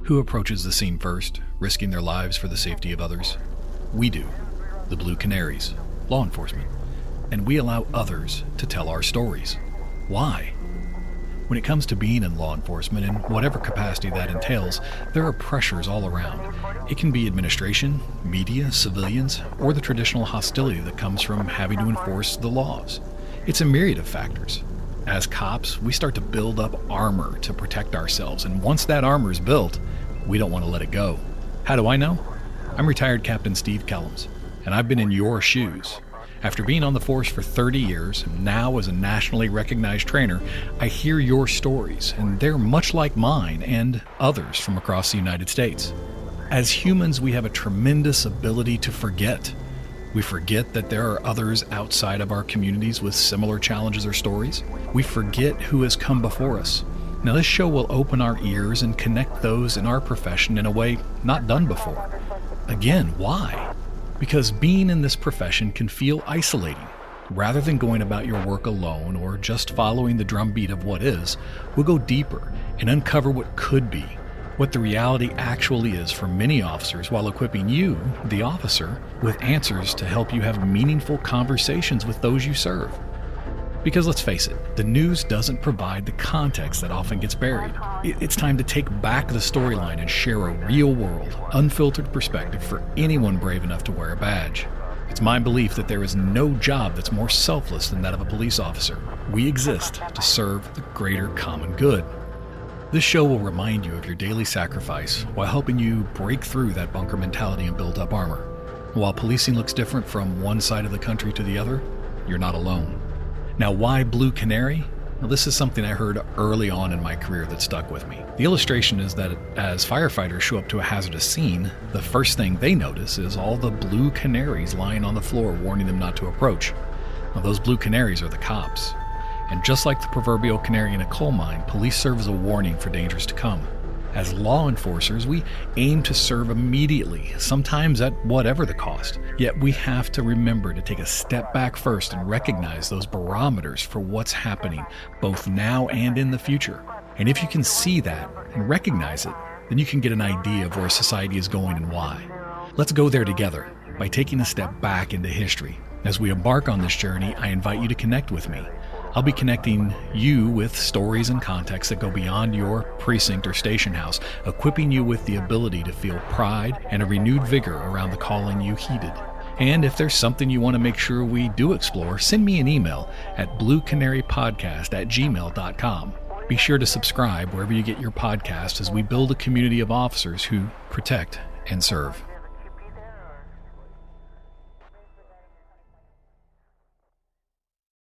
Who approaches the scene first, risking their lives for the safety of others? We do, the Blue Canaries, law enforcement, and we allow others to tell our stories. Why? When it comes to being in law enforcement, in whatever capacity that entails, there are pressures all around. It can be administration, media, civilians, or the traditional hostility that comes from having to enforce the laws. It's a myriad of factors. As cops, we start to build up armor to protect ourselves, and once that armor is built, we don't want to let it go. How do I know? I'm retired Captain Steven Kellams, and I've been in your shoes. After being on the force for 30 years, and now as a nationally recognized trainer, I hear your stories, and they're much like mine and others from across the United States. As humans, we have a tremendous ability to forget. We forget that there are others outside of our communities with similar challenges or stories. We forget who has come before us. Now, this show will open our ears and connect those in our profession in a way not done before. Again, why? Because being in this profession can feel isolating. Rather than going about your work alone or just following the drumbeat of what is, we'll go deeper and uncover what could be, what the reality actually is for many officers, while equipping you, the officer, with answers to help you have meaningful conversations with those you serve. Because let's face it, the news doesn't provide the context that often gets buried. It's time to take back the storyline and share a real-world, unfiltered perspective for anyone brave enough to wear a badge. It's my belief that there is no job that's more selfless than that of a police officer. We exist to serve the greater common good. This show will remind you of your daily sacrifice while helping you break through that bunker mentality and build up armor. While policing looks different from one side of the country to the other, you're not alone. Now, why Blue Canary? Well, this is something I heard early on in my career that stuck with me. The illustration is that as firefighters show up to a hazardous scene, the first thing they notice is all the blue canaries lying on the floor warning them not to approach. Now, those blue canaries are the cops. And just like the proverbial canary in a coal mine, police serve as a warning for dangers to come. As law enforcers, we aim to serve immediately, sometimes at whatever the cost. Yet we have to remember to take a step back first and recognize those barometers for what's happening, both now and in the future. And if you can see that and recognize it, then you can get an idea of where society is going and why. Let's go there together by taking a step back into history. As we embark on this journey, I invite you to connect with me. I'll be connecting you with stories and contexts that go beyond your precinct or station house, equipping you with the ability to feel pride and a renewed vigor around the calling you heeded. And if there's something you want to make sure we do explore, send me an email at bluecanarypodcast@gmail.com. Be sure to subscribe wherever you get your podcast as we build a community of officers who protect and serve.